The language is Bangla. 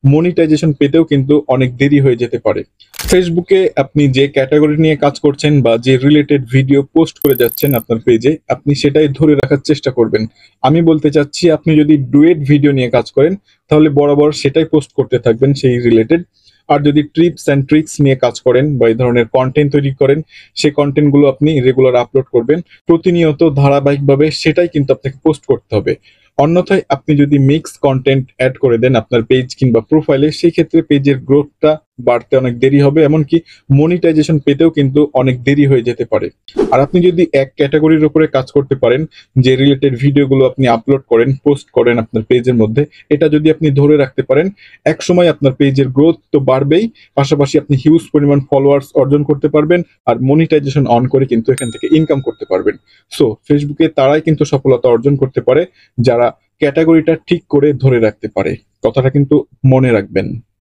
মনিটাইজেশন পেতেও কিন্তু অনেক দেরি হয়ে যেতে পারে। ফেসবুকে আপনি যে ক্যাটাগরি নিয়ে কাজ করছেন বা যে রিলেটেড ভিডিও পোস্ট করে যাচ্ছেন আপনার পেজে, আপনি সেটাই ধরে রাখার চেষ্টা করবেন। আমি বলতে চাচ্ছি, আপনি যদি ডুয়েট ভিডিও নিয়ে কাজ করেন তাহলে বরাবর সেটাই পোস্ট করতে থাকবেন সেই রিলেটেড। আর যদি ট্রিপস অ্যান্ড ট্রিক্স নিয়ে কাজ করেন বা এই ধরনের কন্টেন্ট তৈরি করেন, সেই কন্টেন্ট গুলো আপনি রেগুলার আপলোড করবেন প্রতিনিয়ত ধারাবাহিকভাবে, সেটাই কিন্তু আপনাকে পোস্ট করতে হবে। অন্যথায় আপনি যদি মিক্স কন্টেন্ট অ্যাড করে দেন আপনার পেজ কিংবা প্রোফাইলে, সেই ক্ষেত্রে পেজের গ্রোথটা বাড়তে অনেক দেরি হবে, এমনকি মনিটাইজেশন পেতেও কিন্তু অনেক দেরি হয়ে যেতে পারে। আর আপনি যদি এক ক্যাটাগরির উপরে কাজ করতে পারেন, যে রিলেটেড ভিডিওগুলো আপনি আপলোড করেন, পোস্ট করেন আপনার পেজের মধ্যে, এটা যদি আপনি ধরে রাখতে পারেন, একসময় আপনার পেজের গ্রোথ তো বাড়বেই, পাশাপাশি আপনি হিউজ পরিমাণ ফলোয়ার্স অর্জন করতে পারবেন আর মনিটাইজেশন অন করে কিন্তু এখান থেকে ইনকাম করতে পারবেন। সো ফেসবুকে তারাই কিন্তু সফলতা অর্জন করতে পারে যারা ক্যাটাগরিটা ঠিক করে ধরে রাখতে পারে। কথাটা কিন্তু মনে রাখবেন।